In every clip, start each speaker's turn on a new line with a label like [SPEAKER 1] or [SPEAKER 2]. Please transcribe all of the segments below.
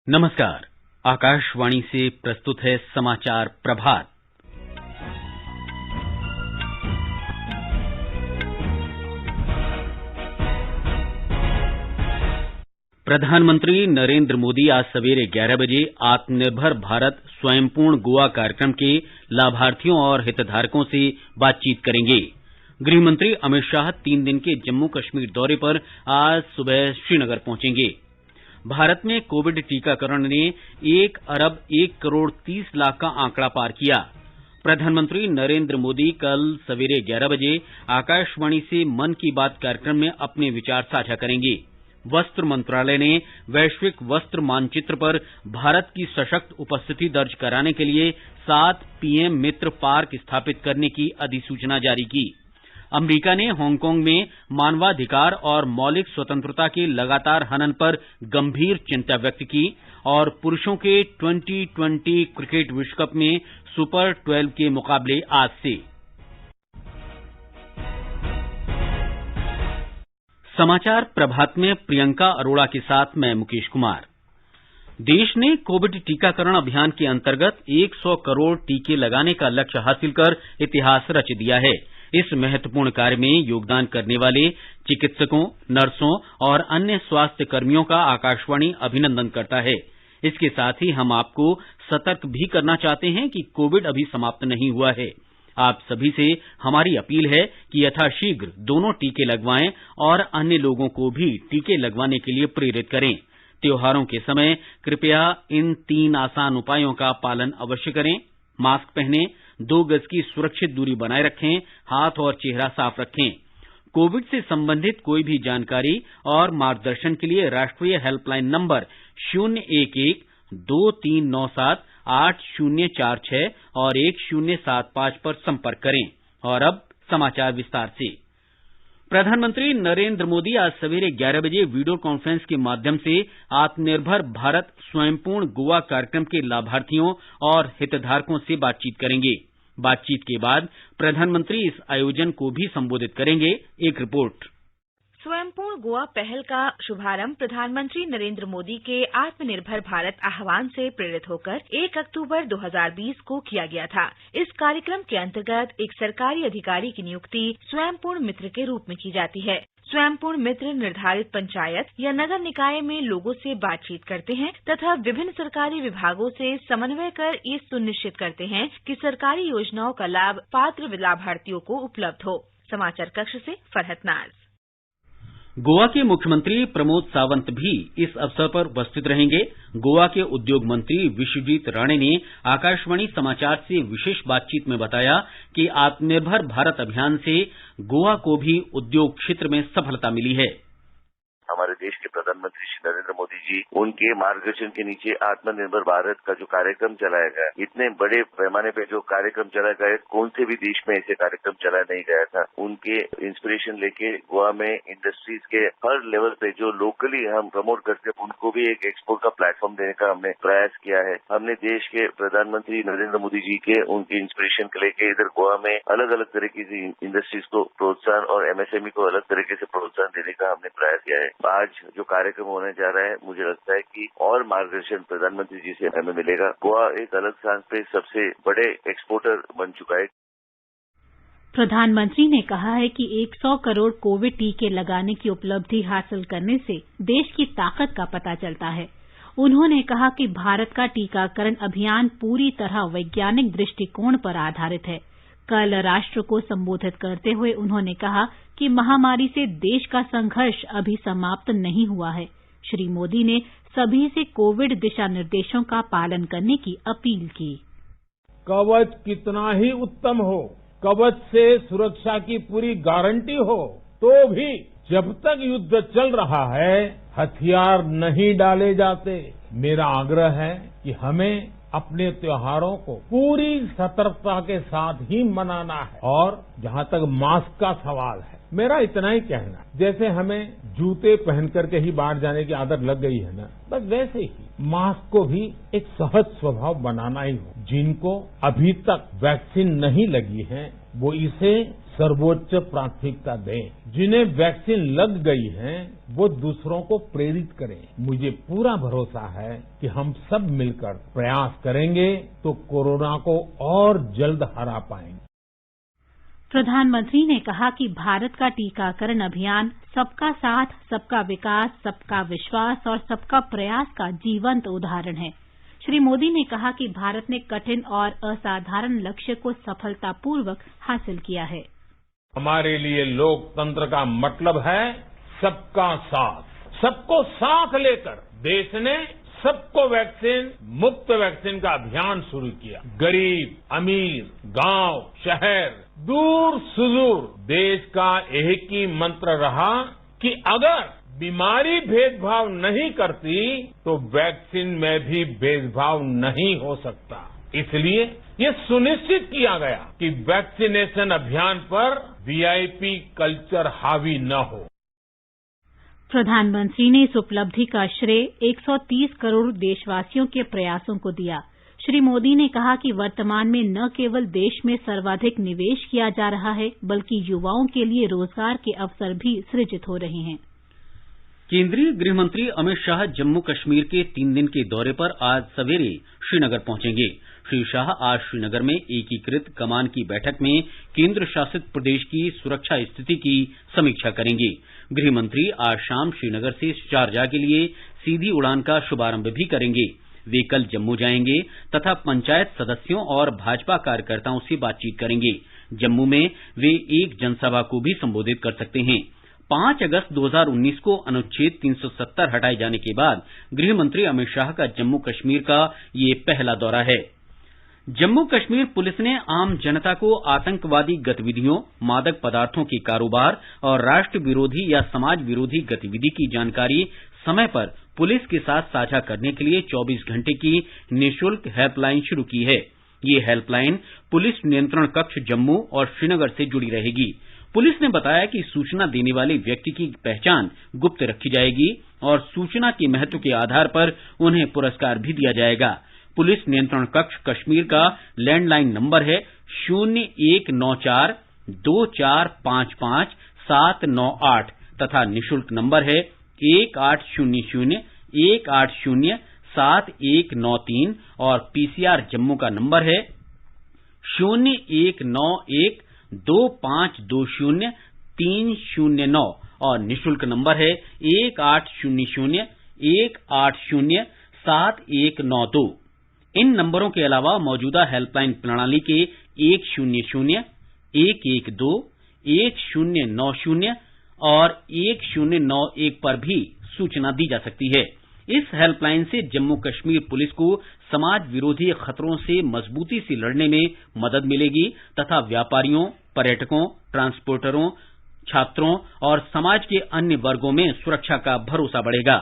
[SPEAKER 1] नमस्कार। आकाशवाणी से प्रस्तुत है समाचार प्रभात। प्रधानमंत्री नरेंद्र मोदी आज सवेरे 11 बजे आत्मनिर्भर भारत स्वयंपूर्ण गोवा कार्यक्रम के लाभार्थियों और हितधारकों से बातचीत करेंगे। गृह मंत्री अमित शाह 3 दिन के जम्मू कश्मीर दौरे पर आज सुबह श्रीनगर पहुंचेंगे। भारत में कोविड टीकाकरण ने 1 अरब 1 करोड़ 30 लाख का आंकड़ा पार किया। प्रधानमंत्री नरेंद्र मोदी कल सवेरे 11 बजे आकाशवाणी से मन की बात कार्यक्रम में अपने विचार साझा करेंगे। वस्त्र मंत्रालय ने वैश्विक वस्त्र मानचित्र पर भारत की सशक्त उपस्थिति दर्ज कराने के लिए 7 पीएम मित्र पार्क स्थापित करने की अधिसूचना जारी की। अमेरिका ने हांगकांग में मानवाधिकार और मौलिक स्वतंत्रता के लगातार हनन पर गंभीर चिंता व्यक्त की और पुरुषों के 2020 क्रिकेट विश्व कप में सुपर 12 के मुकाबले आज से। समाचार प्रभात में प्रियंका अरोड़ा के साथ मैं मुकेश कुमार। देश ने कोविड टीकाकरण अभियान के अंतर्गत 100 करोड़ टीके लगाने का लक्ष्य हासिल कर इतिहास रच दिया है। इस महत्वपूर्ण कार्य में योगदान करने वाले चिकित्सकों, नर्सों और अन्य स्वास्थ्य कर्मियों का आकाशवाणी अभिनंदन करता है। इसके साथ ही हम आपको सतर्क भी करना चाहते हैं कि कोविड अभी समाप्त नहीं हुआ है। आप सभी से हमारी अपील है कि यथाशीघ्र दोनों टीके लगवाएं और अन्य लोगों को भी टीके लगवाने के लिए प्रेरित करें। त्योहारों के समय कृपया इन 3 आसान उपायों का पालन अवश्य करें। मास्क पहनें, 2 गज की सुरक्षित दूरी बनाए रखें, हाथ और चेहरा साफ रखें। कोविड से संबंधित कोई भी जानकारी और मार्गदर्शन के लिए राष्ट्रीय हेल्पलाइन नंबर 011-2397-8046 और 1075 पर संपर्क करें। और अब समाचार विस्तार से। प्रधानमंत्री नरेंद्र मोदी आज सवेरे 11 बजे वीडियो कॉन्फ्रेंस के माध्यम से आत्मनिर्भर भारत स्वयंपूर्ण गोवा कार्यक्रम के लाभार्थियों और हितधारकों से बातचीत करेंगे। बातचीत के बाद प्रधानमंत्री इस आयोजन को भी संबोधित करेंगे। एक रिपोर्ट।
[SPEAKER 2] स्वयंपूर्ण गोवा पहल का शुभारंभ प्रधानमंत्री नरेंद्र मोदी के आत्मनिर्भर भारत आह्वान से प्रेरित होकर 1 अक्टूबर 2020 को किया गया था। इस कार्यक्रम के अंतर्गत एक सरकारी अधिकारी की नियुक्ति स्वयंपूर्ण मित्र के रूप में की जाती है। स्वयंपूर्ण मित्र निर्धारित पंचायत या नगर निकाय में लोगों से बातचीत करते हैं तथा विभिन्न सरकारी विभागों से समन्वय कर ये सुनिश्चित करते हैं कि सरकारी योजनाओं का लाभ पात्र लाभार्थियों को उपलब्ध हो। समाचार कक्ष से फरहत नाज।
[SPEAKER 1] गोवा के मुख्यमंत्री प्रमोद सावंत भी इस अवसर पर उपस्थित रहेंगे। गोवा के उद्योग मंत्री विश्वजीत राणे ने आकाशवाणी समाचार से विशेष बातचीत में बताया कि आत्मनिर्भर भारत अभियान से गोवा को भी उद्योग क्षेत्र में सफलता मिली है।
[SPEAKER 3] हमारे देश के प्रधानमंत्री श्री नरेंद्र मोदी जी, उनके मार्गदर्शन के नीचे आत्मनिर्भर भारत का जो कार्यक्रम चलाया गया, इतने बड़े पैमाने पे जो कार्यक्रम चलाया गया, कौन से भी देश में ऐसे कार्यक्रम चलाया नहीं गया था। उनके इंस्पिरेशन लेके गोवा में इंडस्ट्रीज के हर लेवल पे जो लोकली हम प्रमोट करते हैं, उनको भी एक एक्सपोर्ट का प्लेटफॉर्म देने का हमने प्रयास किया है। हमने देश के प्रधानमंत्री नरेंद्र मोदी जी के उनके इंस्पिरेशन के लेके इधर गोवा में अलग अलग तरीके की इंडस्ट्रीज को प्रोत्साहन और एमएसएमई को अलग तरीके से प्रोत्साहन देने का हमने प्रयास किया है। आज जो कार्यक्रम होने जा रहा है, मुझे लगता है कि और मार्गदर्शन प्रधानमंत्री जी से हमें मिलेगा। गोवा एक अलग स्थान पे सबसे बड़े एक्सपोर्टर बन चुका है।
[SPEAKER 4] प्रधानमंत्री ने कहा है कि 100 करोड़ कोविड टीके लगाने की उपलब्धि हासिल करने से देश की ताकत का पता चलता है। उन्होंने कहा कि भारत का टीकाकरण अभियान पूरी तरह वैज्ञानिक दृष्टिकोण पर आधारित है। कल राष्ट्र को संबोधित करते हुए उन्होंने कहा कि महामारी से देश का संघर्ष अभी समाप्त नहीं हुआ है। श्री मोदी ने सभी से कोविड दिशा निर्देशों का पालन करने की अपील की।
[SPEAKER 5] कवच कितना ही उत्तम हो, कवच से सुरक्षा की पूरी गारंटी हो, तो भी जब तक युद्ध चल रहा है हथियार नहीं डाले जाते। मेरा आग्रह है कि हमें अपने त्योहारों को पूरी सतर्कता के साथ ही मनाना है। और जहां तक मास्क का सवाल है, मेरा इतना ही कहना है, जैसे हमें जूते पहन करके ही बाहर जाने की आदत लग गई है ना, बस वैसे ही मास्क को भी एक सहज स्वभाव बनाना ही हो। जिनको अभी तक वैक्सीन नहीं लगी है वो इसे सर्वोच्च प्राथमिकता दें। जिन्हें वैक्सीन लग गई है वो दूसरों को प्रेरित करें। मुझे पूरा भरोसा है कि हम सब मिलकर प्रयास करेंगे तो कोरोना को और जल्द हरा पाएंगे।
[SPEAKER 4] प्रधानमंत्री ने कहा कि भारत का टीकाकरण अभियान सबका साथ, सबका विकास, सबका विश्वास और सबका प्रयास का जीवंत उदाहरण है। श्री मोदी ने कहा कि भारत ने कठिन और असाधारण लक्ष्य को सफलतापूर्वक हासिल किया है।
[SPEAKER 5] हमारे लिए लोकतंत्र का मतलब है सबका साथ। सबको साथ लेकर देश ने सबको वैक्सीन, मुफ्त वैक्सीन का अभियान शुरू किया। गरीब, अमीर, गांव, शहर, दूर सुदूर देश का एक ही मंत्र रहा कि अगर बीमारी भेदभाव नहीं करती तो वैक्सीन में भी भेदभाव नहीं हो सकता। इसलिए ये सुनिश्चित किया गया कि वैक्सीनेशन अभियान पर वीआईपी कल्चर हावी न हो।
[SPEAKER 4] प्रधानमंत्री ने इस उपलब्धि का श्रेय 130 करोड़ देशवासियों के प्रयासों को दिया। श्री मोदी ने कहा कि वर्तमान में न केवल देश में सर्वाधिक निवेश किया जा रहा है बल्कि युवाओं के लिए रोजगार के अवसर भी सृजित हो रहे हैं।
[SPEAKER 1] केंद्रीय गृह मंत्री अमित शाह जम्मू कश्मीर के 3 दिन के दौरे पर आज सवेरे श्रीनगर पहुंचेंगे। श्री शाह आज श्रीनगर में एकीकृत कमान की बैठक में केंद्र शासित प्रदेश की सुरक्षा स्थिति की समीक्षा करेंगे। गृह मंत्री आज शाम श्रीनगर से शारजाह के लिए सीधी उड़ान का शुभारंभ भी करेंगे। वे कल जम्मू जाएंगे तथा पंचायत सदस्यों और भाजपा कार्यकर्ताओं से बातचीत करेंगे। जम्मू में वे एक जनसभा को भी संबोधित कर सकते हैं। 5 अगस्त 2019 को अनुच्छेद 370 हटाए जाने के बाद गृह मंत्री अमित शाह का जम्मू कश्मीर का ये पहला दौरा है। जम्मू कश्मीर पुलिस ने आम जनता को आतंकवादी गतिविधियों, मादक पदार्थों के कारोबार और राष्ट्र विरोधी या समाज विरोधी गतिविधि की जानकारी समय पर पुलिस के साथ साझा करने के लिए 24 घंटे की निःशुल्क हेल्पलाइन शुरू की है। ये हेल्पलाइन पुलिस नियंत्रण कक्ष जम्मू और श्रीनगर से जुड़ी रहेगी। पुलिस ने बताया कि सूचना देने वाले व्यक्ति की पहचान गुप्त रखी जाएगी और सूचना के महत्व के आधार पर उन्हें पुरस्कार भी दिया जाएगा। पुलिस नियंत्रण कक्ष कश्मीर का लैंडलाइन नंबर है 0194 2455 798 तथा निःशुल्क नंबर है 1800 180 7193 और पीसीआर जम्मू का नंबर है 0191 2520 309 और निःशुल्क नंबर है 1800 180 7192। इन नंबरों के अलावा मौजूदा हेल्पलाइन प्रणाली के 100 112 1090 और 1091 पर भी सूचना दी जा सकती है। इस हेल्पलाइन से जम्मू कश्मीर पुलिस को समाज विरोधी खतरों से मजबूती से लड़ने में मदद मिलेगी तथा व्यापारियों, पर्यटकों, ट्रांसपोर्टरों, छात्रों और समाज के अन्य वर्गों में सुरक्षा का भरोसा बढ़ेगा।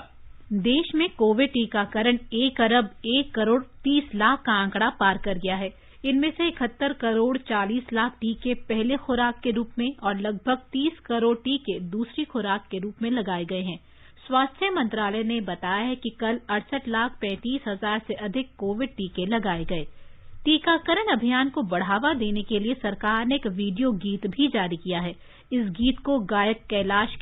[SPEAKER 4] देश में कोविड टीकाकरण 1 अरब 1 करोड़ 30 लाख का आंकड़ा पार कर गया है। इनमें से 71 करोड़ 40 लाख टीके पहले खुराक के रूप में और लगभग 30 करोड़ टीके दूसरी खुराक के रूप में लगाए गए हैं। स्वास्थ्य मंत्रालय ने बताया है कि कल 68,35,000 से अधिक कोविड टीके लगाए गए। टीकाकरण अभियान को बढ़ावा देने के लिए सरकार ने एक वीडियो गीत भी जारी किया है। इस गीत को गायक कैलाश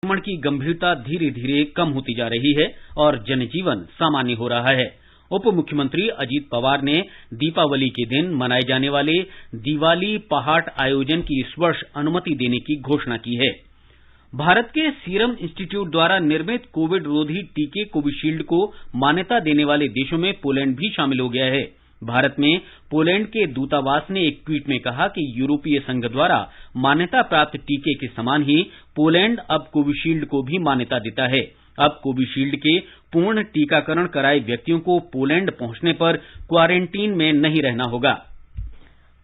[SPEAKER 1] संक्रमण की गंभीरता धीरे धीरे कम होती जा रही है और जनजीवन सामान्य हो रहा है। उप मुख्यमंत्री अजीत पवार ने दीपावली के दिन मनाए जाने वाले दिवाली पहाट आयोजन की इस वर्ष अनुमति देने की घोषणा की है। भारत के सीरम इंस्टीट्यूट द्वारा निर्मित कोविड रोधी टीके कोविशील्ड को मान्यता देने वाले देशों में पोलैंड भी शामिल हो गया है। भारत में पोलैंड के दूतावास ने एक ट्वीट में कहा कि यूरोपीय संघ द्वारा मान्यता प्राप्त टीके के समान ही पोलैंड अब कोविशील्ड को भी मान्यता देता है। अब कोविशील्ड के पूर्ण टीकाकरण कराए व्यक्तियों को पोलैंड पहुंचने पर क्वारंटीन में नहीं रहना होगा।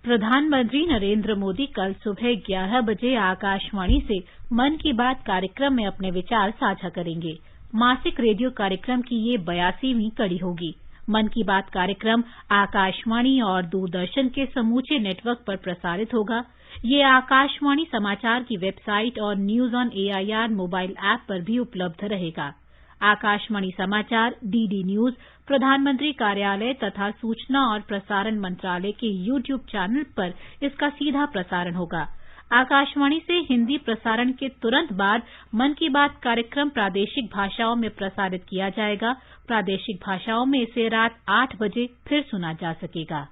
[SPEAKER 4] प्रधानमंत्री नरेंद्र मोदी कल सुबह 11 बजे आकाशवाणी से मन की बात कार्यक्रम में अपने विचार साझा करेंगे। मासिक रेडियो कार्यक्रम की ये 82वीं कड़ी होगी। मन की बात कार्यक्रम आकाशवाणी और दूरदर्शन के समूचे नेटवर्क पर प्रसारित होगा। ये आकाशवाणी समाचार की वेबसाइट और news on AIR mobile app पर भी उपलब्ध रहेगा। आकाशवाणी समाचार, डीडी न्यूज, प्रधानमंत्री कार्यालय तथा सूचना और प्रसारण मंत्रालय के यूट्यूब चैनल पर इसका सीधा प्रसारण होगा। आकाशवाणी से हिंदी प्रसारण के तुरंत बाद मन की बात कार्यक्रम प्रादेशिक भाषाओं में प्रसारित किया जाएगा। प्रादेशिक भाषाओं में इसे रात 8 बजे फिर सुना जा सकेगा।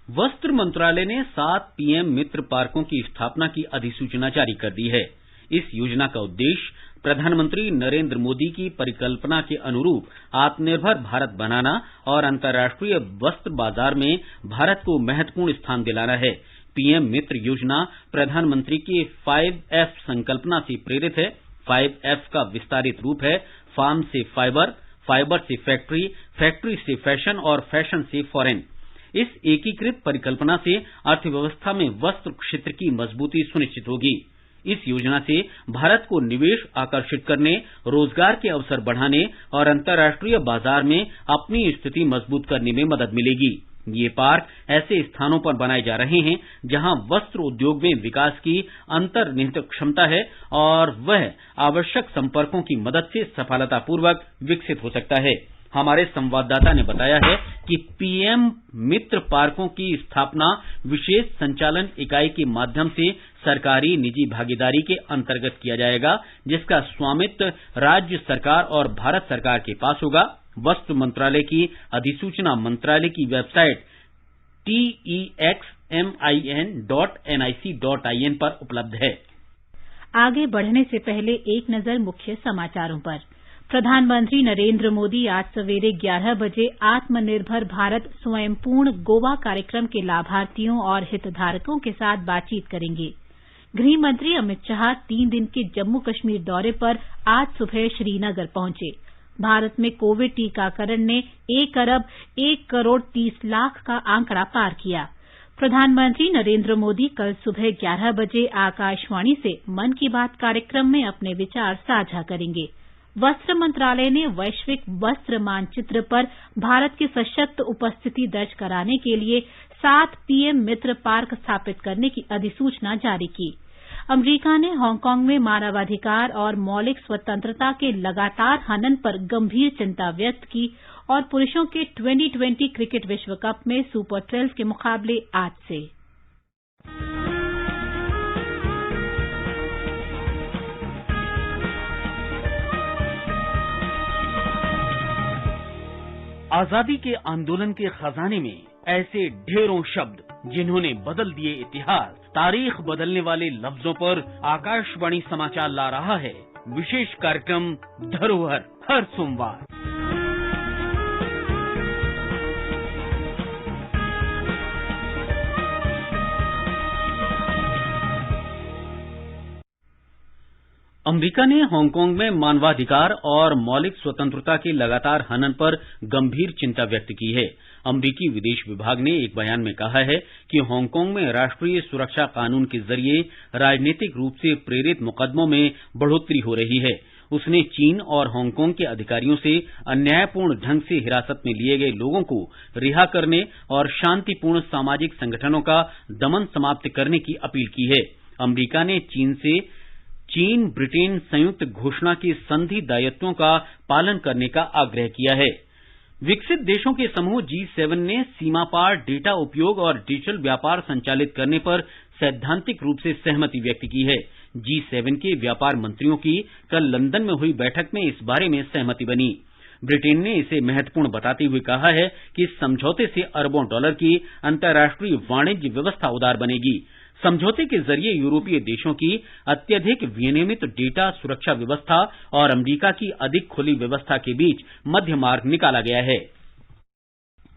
[SPEAKER 1] वस्त्र मंत्रालय ने 7 पीएम मित्र पार्कों की स्थापना की अधिसूचना जारी कर दी है। इस योजना का उद्देश्य प्रधानमंत्री नरेंद्र मोदी की परिकल्पना के अनुरूप आत्मनिर्भर भारत बनाना और अंतर्राष्ट्रीय वस्त्र बाजार में भारत को महत्वपूर्ण स्थान दिलाना है। पीएम मित्र योजना प्रधानमंत्री की 5F संकल्पना से प्रेरित है। 5F का विस्तारित रूप है फार्म से फाइबर, फाइबर से फैक्ट्री, फैक्ट्री से फैशन और फैशन से फॉरेन। इस एकीकृत परिकल्पना से अर्थव्यवस्था में वस्त्र क्षेत्र की मजबूती सुनिश्चित होगी। इस योजना से भारत को निवेश आकर्षित करने, रोजगार के अवसर बढ़ाने और अंतर्राष्ट्रीय बाजार में अपनी स्थिति मजबूत करने में मदद मिलेगी। ये पार्क ऐसे स्थानों पर बनाए जा रहे हैं जहां वस्त्र उद्योग में विकास की अंतर्निहित क्षमता है और वह आवश्यक संपर्कों की मदद से सफलतापूर्वक विकसित हो सकता है। हमारे संवाददाता ने बताया है कि पीएम मित्र पार्कों की स्थापना विशेष संचालन इकाई के माध्यम से सरकारी निजी भागीदारी के अंतर्गत किया जाएगा, जिसका स्वामित्व राज्य सरकार और भारत सरकार के पास होगा। वस्त्र मंत्रालय की अधिसूचना मंत्रालय की वेबसाइट texmin.nic.in पर उपलब्ध है।
[SPEAKER 4] आगे बढ़ने से पहले एक नजर मुख्य समाचारों पर। प्रधानमंत्री नरेंद्र मोदी आज सवेरे 11 बजे आत्मनिर्भर भारत स्वयंपूर्ण गोवा कार्यक्रम के लाभार्थियों और हितधारकों के साथ बातचीत करेंगे। गृह मंत्री अमित शाह 3 दिन के जम्मू कश्मीर दौरे पर आज सुबह श्रीनगर पहुंचे। भारत में कोविड टीकाकरण ने 1 अरब 1 करोड़ 30 लाख का आंकड़ा पार किया। प्रधानमंत्री नरेंद्र मोदी कल सुबह 11 बजे आकाशवाणी से मन की बात कार्यक्रम में अपने विचार साझा करेंगे। वस्त्र मंत्रालय ने वैश्विक वस्त्र मानचित्र पर भारत की सशक्त उपस्थिति दर्ज कराने के लिए 7 पीएम मित्र पार्क स्थापित करने की अधिसूचना जारी की। अमेरिका ने हांगकांग में मानवाधिकार और मौलिक स्वतंत्रता के लगातार हनन पर गंभीर चिंता व्यक्त की और पुरुषों के 2020 क्रिकेट विश्व कप में सुपर 12 के मुकाबले आज से।
[SPEAKER 1] आजादी के आंदोलन के खजाने में ऐसे ढेरों शब्द जिन्होंने बदल दिए इतिहास, तारीख बदलने वाले लफ्जों पर आकाशवाणी समाचार ला रहा है विशेष कार्यक्रम धरोहर हर सोमवार। अमेरिका ने हांगकांग में मानवाधिकार और मौलिक स्वतंत्रता के लगातार हनन पर गंभीर चिंता व्यक्त की है। अमेरिकी विदेश विभाग ने एक बयान में कहा है कि हांगकांग में राष्ट्रीय सुरक्षा कानून के जरिए राजनीतिक रूप से प्रेरित मुकदमों में बढ़ोतरी हो रही है। उसने चीन और हांगकांग के अधिकारियों से अन्यायपूर्ण ढंग से हिरासत में लिए गए लोगों को रिहा करने और शांतिपूर्ण सामाजिक संगठनों का दमन समाप्त करने की अपील की है। अमेरिका ने चीन ब्रिटेन संयुक्त घोषणा के संधि दायित्वों का पालन करने का आग्रह किया है। विकसित देशों के समूह G7 ने सीमा पार डेटा उपयोग और डिजिटल व्यापार संचालित करने पर सैद्धांतिक रूप से सहमति व्यक्त की है। G7 के व्यापार मंत्रियों की कल लंदन में हुई बैठक में इस बारे में सहमति बनी। ब्रिटेन ने इसे महत्वपूर्ण बताते हुए कहा है कि इस समझौते से अरबों डॉलर की अंतर्राष्ट्रीय वाणिज्य व्यवस्था उदार बनेगी। समझौते के जरिए यूरोपीय देशों की अत्यधिक विनियमित डेटा सुरक्षा व्यवस्था और अमेरिका की अधिक खुली व्यवस्था के बीच मध्य मार्ग निकाला गया है।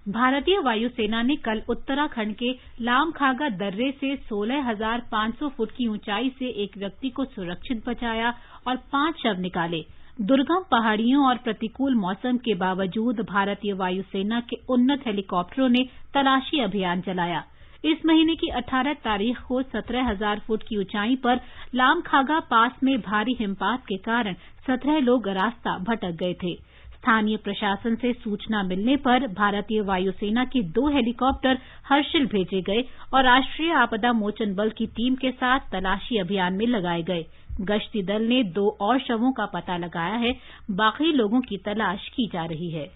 [SPEAKER 4] भारतीय वायुसेना ने कल उत्तराखंड के लामखागा दर्रे से 16,500 फुट की ऊंचाई से एक व्यक्ति को सुरक्षित बचाया और 5 शव निकाले। दुर्गम पहाड़ियों और प्रतिकूल मौसम के बावजूद भारतीय वायुसेना के उन्नत हेलीकॉप्टरों ने तलाशी अभियान चलाया। इस महीने की 18 तारीख को 17,000 फुट की ऊंचाई पर लामखागा पास में भारी हिमपात के कारण 17 लोग रास्ता भटक गए थे। स्थानीय प्रशासन से सूचना मिलने पर भारतीय वायुसेना के 2 हेलीकॉप्टर हर्षिल भेजे गए और राष्ट्रीय आपदा मोचन बल की टीम के साथ तलाशी अभियान में लगाए गए। गश्ती दल ने 2 और शवों का पता लगाया है, बाकी लोगों की तलाश की जा रही है।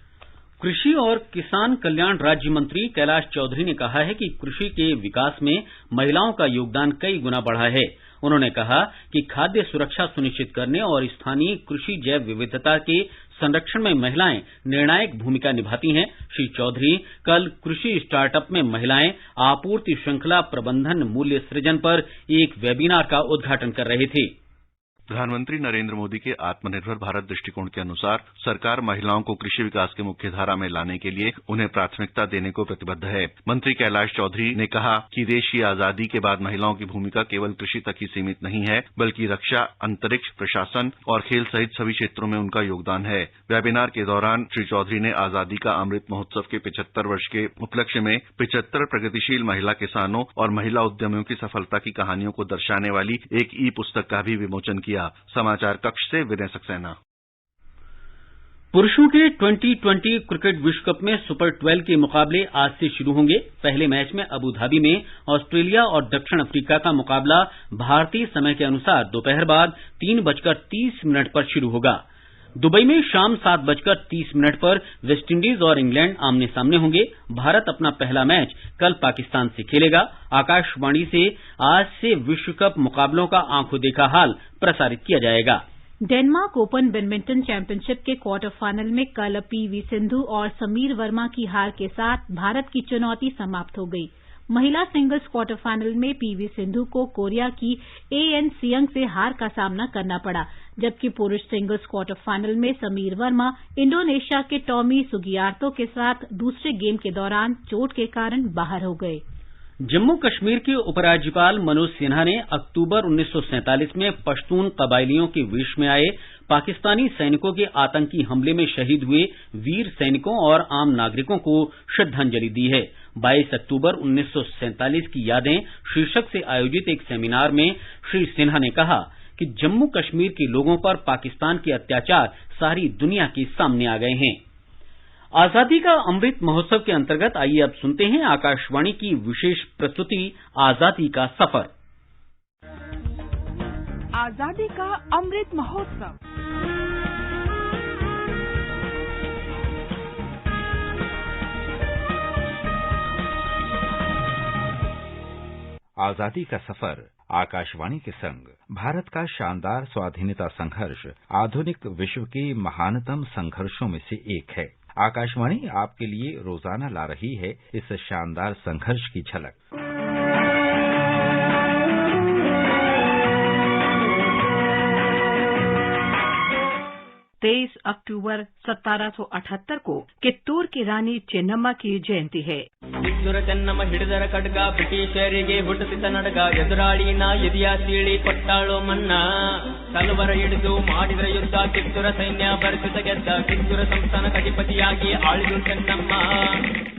[SPEAKER 1] कृषि और किसान कल्याण राज्य मंत्री कैलाश चौधरी ने कहा है कि कृषि के विकास में महिलाओं का योगदान कई गुना बढ़ा है। उन्होंने कहा कि खाद्य सुरक्षा सुनिश्चित करने और स्थानीय कृषि जैव विविधता के संरक्षण में महिलाएं निर्णायक भूमिका निभाती हैं। श्री चौधरी कल कृषि स्टार्टअप में महिलाएं आपूर्ति श्रृंखला प्रबंधन मूल्य सृजन पर एक वेबिनार का उद्घाटन कर रहे थे।
[SPEAKER 6] प्रधानमंत्री नरेंद्र मोदी के आत्मनिर्भर भारत दृष्टिकोण के अनुसार सरकार महिलाओं को कृषि विकास के मुख्यधारा में लाने के लिए उन्हें प्राथमिकता देने को प्रतिबद्ध है। मंत्री कैलाश चौधरी ने कहा कि देश की आजादी के बाद महिलाओं की भूमिका केवल कृषि तक ही सीमित नहीं है, बल्कि रक्षा, अंतरिक्ष, प्रशासन और खेल सहित सभी क्षेत्रों में उनका योगदान है। वेबिनार के दौरान श्री चौधरी ने आजादी का अमृत महोत्सव के 75 वर्ष के उपलक्ष्य में 75 प्रगतिशील महिला किसानों और महिला उद्यमियों की सफलता की कहानियों को दर्शाने वाली एक ई-पुस्तक का भी विमोचन किया। समाचार कक्ष से विनय सक्सेना।
[SPEAKER 1] पुरुषों के 2020 क्रिकेट विश्व कप में सुपर 12 के मुकाबले आज से शुरू होंगे। पहले मैच में अबू धाबी में ऑस्ट्रेलिया और दक्षिण अफ्रीका का मुकाबला भारतीय समय के अनुसार दोपहर बाद 3:30 पर शुरू होगा। दुबई में शाम 7:30 पर वेस्टइंडीज और इंग्लैंड आमने सामने होंगे। भारत अपना पहला मैच कल पाकिस्तान से खेलेगा। आकाशवाणी से आज से विश्व कप मुकाबलों का आंखों देखा हाल प्रसारित किया जाएगा।
[SPEAKER 4] डेनमार्क ओपन बैडमिंटन चैंपियनशिप के क्वार्टर फाइनल में कल पीवी सिंधु और समीर वर्मा की हार के साथ भारत की चुनौती समाप्त हो गई। महिला सिंगल्स क्वार्टर फाइनल में पीवी सिंधु को कोरिया की एएन सियंग से हार का सामना करना पड़ा, जबकि पुरुष सिंगल्स क्वार्टर फाइनल में समीर वर्मा इंडोनेशिया के टॉमी सुगियार्तो के साथ दूसरे गेम के दौरान चोट के कारण बाहर हो गए।
[SPEAKER 1] जम्मू कश्मीर के उपराज्यपाल मनोज सिन्हा ने अक्टूबर 1947 में पश्तून कबायलियों के वेश में आए पाकिस्तानी सैनिकों के आतंकी हमले में शहीद हुए वीर सैनिकों और आम नागरिकों को श्रद्धांजलि दी है। 22 अक्टूबर 1947 की यादें शीर्षक से आयोजित एक सेमिनार में श्री सिन्हा ने कहा कि जम्मू कश्मीर के लोगों पर पाकिस्तान के अत्याचार सारी दुनिया के सामने आ गए हैं। आजादी का अमृत महोत्सव के अंतर्गत आइए अब सुनते हैं आकाशवाणी की विशेष प्रस्तुति आजादी का सफर।
[SPEAKER 7] आजादी का अमृत महोत्सव।
[SPEAKER 8] आजादी का सफर आकाशवाणी के संग भारत का शानदार स्वाधीनता संघर्ष आधुनिक विश्व के महानतम संघर्षों में से एक है। आकाशवाणी आपके लिए रोजाना ला रही है इस शानदार संघर्ष की झलक।
[SPEAKER 7] 23 अक्टूबर 1778 को कित्तूर की रानी चेन्नम्मा की जयंती है।
[SPEAKER 9] ಕಿತ್ತೂರ ಚೆನ್ನಮ್ಮ ಹಿಡಿದರ ಖಡ್ಗ ಬ್ರಿಟಿಷರಿಗೆ ಹುಟ್ಟಿಸಿದ ನಡಗ ಎದುರಾಳಿನ ಎದೆಯ ಸೀಳಿ ಕೊಟ್ಟಾಳೋ ಮನ್ನ ತಲವಾರ ಹಿಡಿದು ಮಾಡಿದ್ರ ಯುದ್ಧ ಕಿತ್ತೂರ ಸೈನ್ಯ ಭರಿಸಿದ ಗೆದ್ದ ಕಿತ್ತೂರ ಸಂಸ್ಥಾನ ಅಧಿಪತಿಯಾಗಿ ಆಳಿದ್ರು ಚೆನ್ನಮ್ಮ।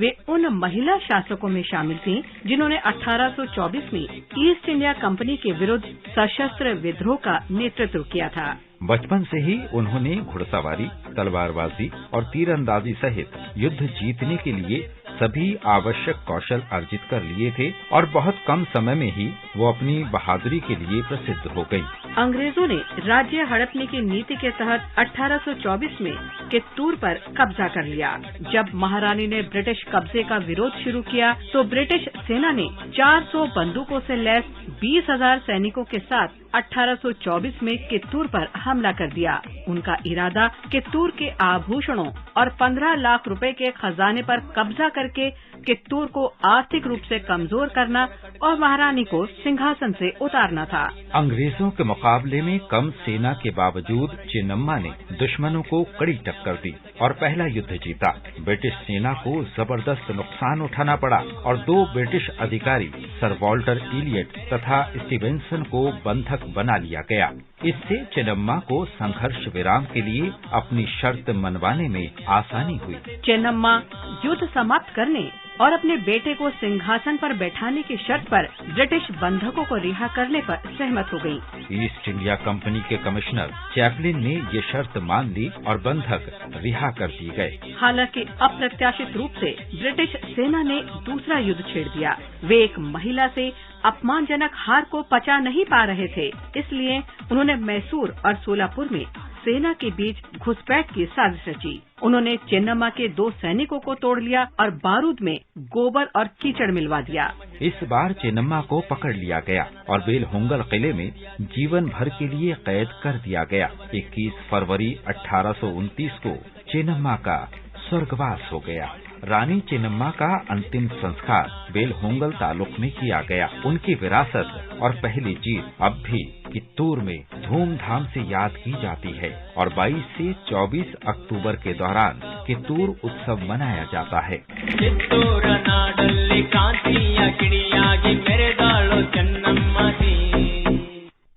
[SPEAKER 7] वे उन महिला शासकों में शामिल थी जिन्होंने 1824 में ईस्ट इंडिया कंपनी के विरुद्ध सशस्त्र विद्रोह का नेतृत्व किया था।
[SPEAKER 8] बचपन से ही उन्होंने घुड़सवारी, तलवारबाजी और तीरंदाजी सहित युद्ध जीतने के लिए सभी आवश्यक कौशल अर्जित कर लिए थे और बहुत कम समय में ही वो अपनी बहादुरी के लिए प्रसिद्ध हो गई।
[SPEAKER 7] अंग्रेजों ने राज्य हड़पने की नीति के तहत 1824 में कित्तूर पर कब्जा कर लिया। जब महारानी ने ब्रिटिश कब्जे का विरोध शुरू किया तो ब्रिटिश सेना ने 400 बंदूकों से लैस 20,000 सैनिकों के साथ 1824 में कित्तूर पर हमला कर दिया। उनका इरादा कित्तूर के आभूषणों और 15 लाख रुपए के खजाने पर कब्जा करके कित्तूर को आर्थिक रूप से कमजोर करना और महारानी को सिंहासन से उतारना था।
[SPEAKER 8] अंग्रेजों के मुकाबले में कम सेना के बावजूद चेन्नम्मा ने दुश्मनों को कड़ी टक्कर दी और पहला युद्ध जीता। ब्रिटिश सेना को जबरदस्त नुकसान उठाना पड़ा और 2 ब्रिटिश अधिकारी सर वॉल्टर इलियट तथा स्टीवेंसन को बंधक बना लिया गया। इससे चेन्नम्मा को संघर्ष विराम के लिए अपनी शर्त मनवाने में आसानी हुई।
[SPEAKER 7] चेन्नम्मा युद्ध समाप्त करने और अपने बेटे को सिंहासन पर बैठाने की शर्त पर ब्रिटिश बंधकों को रिहा करने पर सहमत हो गई।
[SPEAKER 8] ईस्ट इंडिया कंपनी के कमिश्नर चैपलिन ने ये शर्त मान ली और बंधक रिहा कर दिए गए।
[SPEAKER 7] हालांकि अप्रत्याशित रूप से ब्रिटिश सेना ने दूसरा युद्ध छेड़ दिया। वे एक महिला से अपमानजनक हार को पचा नहीं पा रहे थे, इसलिए उन्होंने मैसूर और सोलापुर में सेना के बीच घुसपैठ की साजिश रची। उन्होंने चेन्नम्मा के 2 सैनिकों को तोड़ लिया और बारूद में गोबर और कीचड़ मिलवा दिया।
[SPEAKER 8] इस बार चेन्नम्मा को पकड़ लिया गया और बेलहोंगल किले में जीवन भर के लिए कैद कर दिया गया। 21 फरवरी 1829 को चेन्नम्मा का स्वर्गवास हो गया। रानी चेन्नम्मा का अंतिम संस्कार बेलहोंगल तालुक में किया गया। उनकी विरासत और पहली जीत अब भी कित्तूर में धूमधाम से याद की जाती है और 22 से 24 अक्टूबर के दौरान कित्तूर उत्सव मनाया जाता है।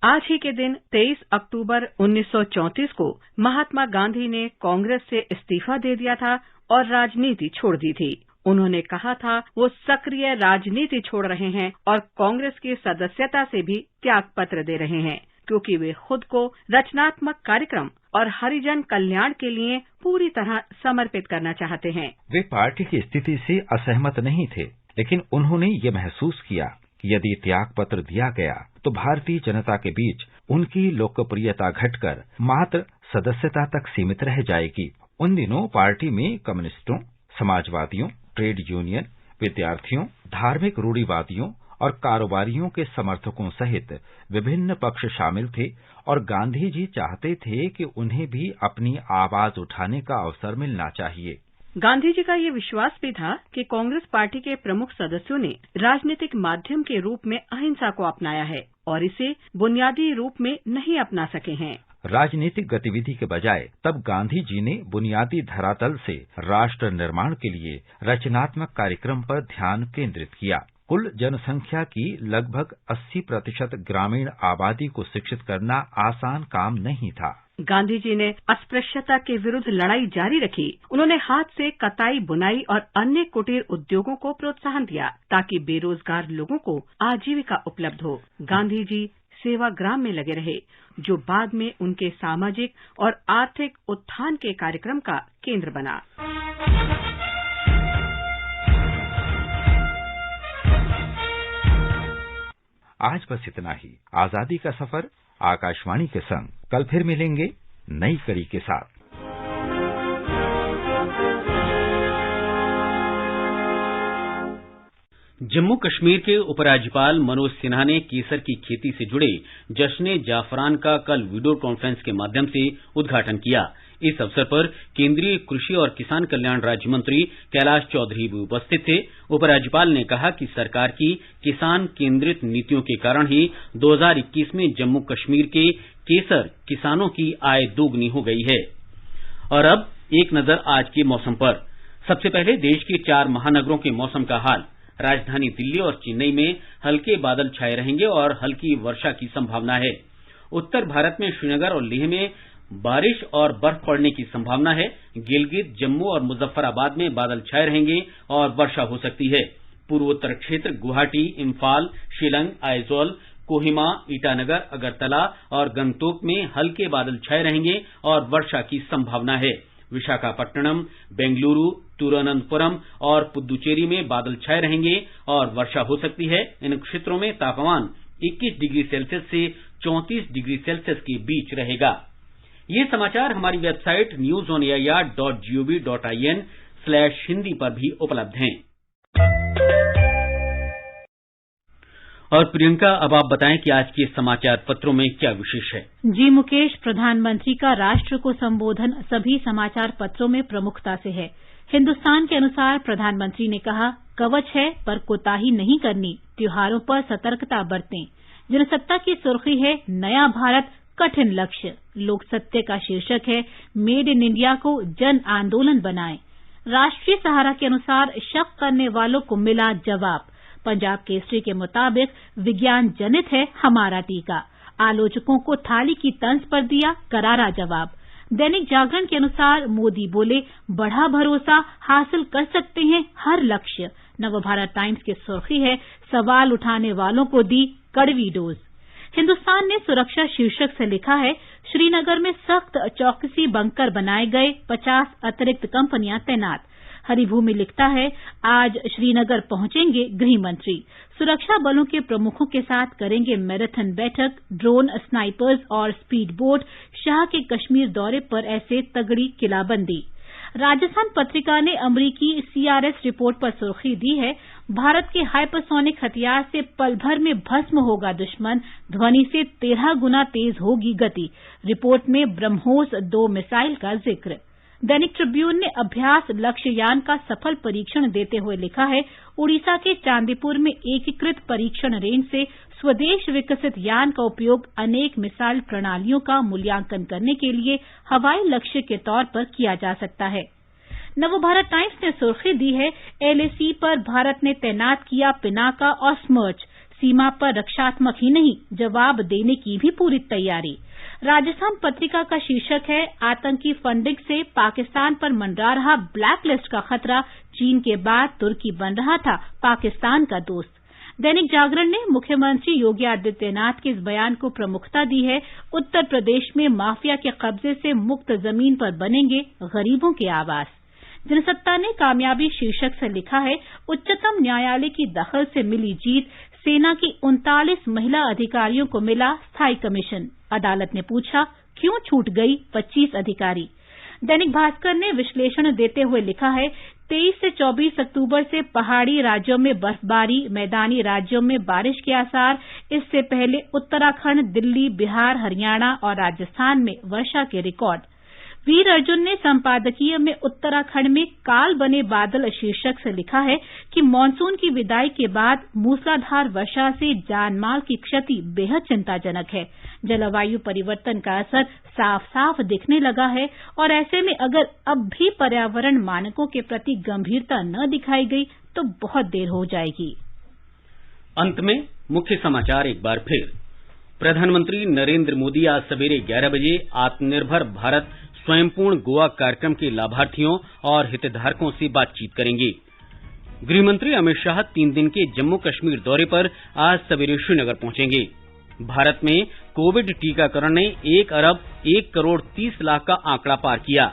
[SPEAKER 7] आज ही के दिन 23 अक्टूबर 1934 को महात्मा गांधी ने कांग्रेस से इस्तीफा दे दिया था और राजनीति छोड़ दी थी। उन्होंने कहा था वो सक्रिय राजनीति छोड़ रहे हैं और कांग्रेस की सदस्यता से भी त्याग पत्र दे रहे हैं, क्योंकि वे खुद को रचनात्मक कार्यक्रम और हरिजन कल्याण के लिए पूरी तरह समर्पित करना चाहते हैं।
[SPEAKER 8] वे पार्टी की स्थिति से असहमत नहीं थे, लेकिन उन्होंने ये महसूस किया कि यदि त्याग पत्र दिया गया तो भारतीय जनता के बीच उनकी लोकप्रियता घटकर मात्र सदस्यता तक सीमित रह जाएगी। उन दिनों पार्टी में कम्युनिस्टों, समाजवादियों, ट्रेड यूनियन, विद्यार्थियों, धार्मिक रूढ़िवादियों और कारोबारियों के समर्थकों सहित विभिन्न पक्ष शामिल थे और गांधी जी चाहते थे कि उन्हें भी अपनी आवाज उठाने का अवसर मिलना चाहिए।
[SPEAKER 7] गांधी जी का ये विश्वास भी था कि कांग्रेस पार्टी के प्रमुख सदस्यों ने राजनीतिक माध्यम के रूप में अहिंसा को अपनाया है और इसे बुनियादी रूप में नहीं अपना सके हैं।
[SPEAKER 8] राजनीतिक गतिविधि के बजाय तब गांधी जी ने बुनियादी धरातल से राष्ट्र निर्माण के लिए रचनात्मक कार्यक्रम पर ध्यान केंद्रित किया। कुल जनसंख्या की लगभग 80% ग्रामीण आबादी को शिक्षित करना आसान काम नहीं था।
[SPEAKER 7] गांधी जी ने अस्पृश्यता के विरुद्ध लड़ाई जारी रखी। उन्होंने हाथ से कताई, बुनाई और अन्य कुटीर उद्योगों को प्रोत्साहन दिया ताकि बेरोजगार लोगों को आजीविका उपलब्ध हो। गांधी जी सेवाग्राम में लगे रहे, जो बाद में उनके सामाजिक और आर्थिक उत्थान के कार्यक्रम का केंद्र बना।
[SPEAKER 8] आज बस इतना ही। आजादी का सफर आकाशवाणी के संग कल फिर मिलेंगे नई कड़ी के साथ।
[SPEAKER 1] जम्मू कश्मीर के उपराज्यपाल मनोज सिन्हा ने केसर की खेती से जुड़े जश्न जाफरान का कल वीडियो कॉन्फ्रेंस के माध्यम से उद्घाटन किया। इस अवसर पर केंद्रीय कृषि और किसान कल्याण राज्य मंत्री कैलाश चौधरी भी उपस्थित थे। उपराज्यपाल ने कहा कि सरकार की किसान केंद्रित नीतियों के कारण ही 2021 में जम्मू कश्मीर के केसर किसानों की आय दोगुनी हो गई है। और अब एक नजर आज के मौसम पर। सबसे पहले देश के 4 महानगरों के मौसम का हाल। राजधानी दिल्ली और चेन्नई में हल्के बादल छाए रहेंगे और हल्की वर्षा की संभावना है। उत्तर भारत में श्रीनगर और लेह में बारिश और बर्फ पड़ने की संभावना है। गिलगित, जम्मू और मुजफ्फराबाद में बादल छाए रहेंगे और वर्षा हो सकती है। पूर्वोत्तर क्षेत्र गुवाहाटी, इम्फाल, शिलंग, आइजोल, कोहिमा, ईटानगर, अगरतला और गंगटोक में हल्के बादल छाए रहेंगे और वर्षा की संभावना है। विशाखापट्टनम, बेंगलुरु, तिरुवनंतपुरम और पुदुचेरी में बादल छाए रहेंगे और वर्षा हो सकती है। इन क्षेत्रों में तापमान 21 डिग्री सेल्सियस से 34 डिग्री सेल्सियस के बीच रहेगा। ये समाचार हमारी वेबसाइट newsonair.gov.in/hindi पर भी उपलब्ध हैं। और प्रियंका, अब आप बताएं कि आज के समाचार पत्रों में क्या विशेष है।
[SPEAKER 4] जी मुकेश, प्रधानमंत्री का राष्ट्र को संबोधन सभी समाचार पत्रों में प्रमुखता से है। हिन्दुस्तान के अनुसार प्रधानमंत्री ने कहा, कवच है पर कोताही नहीं करनी, त्योहारों पर सतर्कता बरतें। जनसत्ता की सुर्खी है, नया भारत कठिन लक्ष्य। लोक सत्य का शीर्षक है, मेड इन इंडिया को जन आंदोलन बनाएं। राष्ट्रीय सहारा के अनुसार शक करने वालों को मिला जवाब। पंजाब केसरी के मुताबिक विज्ञान जनित है हमारा टीका। आलोचकों को थाली की तंज पर दिया करारा जवाब। दैनिक जागरण के अनुसार मोदी बोले, बढ़ा भरोसा, हासिल कर सकते हैं हर लक्ष्य। नवभारत टाइम्स की सुर्खी है, सवाल उठाने वालों को दी कड़वी डोज। हिन्दुस्तान ने सुरक्षा शीर्षक से लिखा है, श्रीनगर में सख्त चौकसी बंकर बनाए गए, 50 अतिरिक्त कंपनियां तैनात। हरिभूमि लिखता है, आज श्रीनगर पहुंचेंगे गृह मंत्री। सुरक्षा बलों के प्रमुखों के साथ करेंगे मैराथन बैठक। ड्रोन, स्नाइपर्स और स्पीड बोट। शाह के कश्मीर दौरे पर ऐसे तगड़ी किलाबंदी। राजस्थान पत्रिका ने अमरीकी CRS रिपोर्ट पर सुर्खी दी है, भारत के हाइपरसोनिक हथियार से पल भर में भस्म होगा दुश्मन, ध्वनि से 13 गुना तेज होगी गति। रिपोर्ट में ब्रह्मोस 2 मिसाइल का जिक्र। दैनिक ट्रिब्यून ने अभ्यास लक्ष्ययान का सफल परीक्षण देते हुए लिखा है, उड़ीसा के चांदीपुर में एकीकृत परीक्षण रेंज से स्वदेश विकसित यान का उपयोग अनेक मिसाइल प्रणालियों का मूल्यांकन करने के लिए हवाई लक्ष्य के तौर पर किया जा सकता है। नवभारत टाइम्स ने सुर्खी दी है, LAC पर भारत ने तैनात किया पिनाका और स्मर्च। सीमा पर रक्षात्मक ही नहीं, जवाब देने की भी पूरी तैयारी। राजस्थान पत्रिका का शीर्षक है, आतंकी फंडिंग से पाकिस्तान पर मंडरा रहा ब्लैकलिस्ट का खतरा, चीन के बाद तुर्की बन रहा था पाकिस्तान का दोस्त। दैनिक जागरण ने मुख्यमंत्री योगी आदित्यनाथ के इस बयान को प्रमुखता दी है, उत्तर प्रदेश में माफिया के कब्जे से मुक्त जमीन पर बनेंगे गरीबों के आवास। जनसत्ता ने कामयाबी शीर्षक से लिखा है, उच्चतम न्यायालय की दखल से मिली जीत, सेना की 39 महिला अधिकारियों को मिला स्थायी कमीशन। अदालत ने पूछा, क्यों छूट गई 25 अधिकारी। दैनिक भास्कर ने विश्लेषण देते हुए लिखा है, 23 से 24 अक्टूबर से पहाड़ी राज्यों में बर्फबारी, मैदानी राज्यों में बारिश के आसार। इससे पहले उत्तराखंड, दिल्ली, बिहार, हरियाणा और राजस्थान में वर्षा के रिकॉर्ड। वीर अर्जुन ने संपादकीय में उत्तराखंड में काल बने बादल शीर्षक से लिखा है कि मानसून की विदाई के बाद मूसलाधार वर्षा से जानमाल की क्षति बेहद चिंताजनक है। जलवायु परिवर्तन का असर साफ साफ दिखने लगा है और ऐसे में अगर अब भी पर्यावरण मानकों के प्रति गंभीरता न दिखाई गई तो बहुत देर हो जाएगी।
[SPEAKER 1] अंत में मुख्य समाचार एक बार फिर। प्रधानमंत्री नरेंद्र मोदी आज सवेरे 11 बजे आत्मनिर्भर भारत स्वयंपूर्ण गोवा कार्यक्रम के लाभार्थियों और हितधारकों से बातचीत करेंगे। गृहमंत्री अमित शाह 3 दिन के जम्मू कश्मीर दौरे पर आज सवेरे श्रीनगर पहुंचेंगे। भारत में कोविड टीकाकरण ने 1 अरब 1 करोड़ 30 लाख का आंकड़ा पार किया।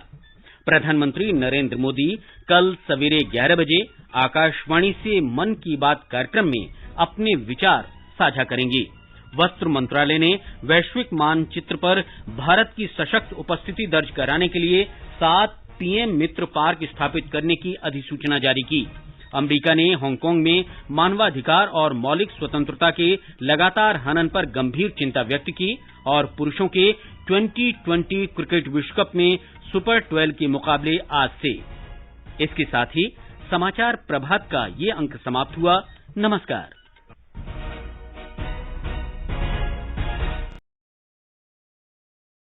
[SPEAKER 1] प्रधानमंत्री नरेंद्र मोदी कल सवेरे 11 बजे आकाशवाणी से मन की बात कार्यक्रम में अपने विचार साझा करेंगे। वस्त्र मंत्रालय ने वैश्विक मानचित्र पर भारत की सशक्त उपस्थिति दर्ज कराने के लिए 7 PM मित्र पार्क स्थापित करने की अधिसूचना जारी की। अमेरिका ने हांगकांग में मानवाधिकार और मौलिक स्वतंत्रता के लगातार हनन पर गंभीर चिंता व्यक्त की और पुरुषों के 2020 क्रिकेट विश्व कप में सुपर 12 के मुकाबले आज से। इसके साथ ही समाचार प्रभात का ये अंक समाप्त हुआ। नमस्कार।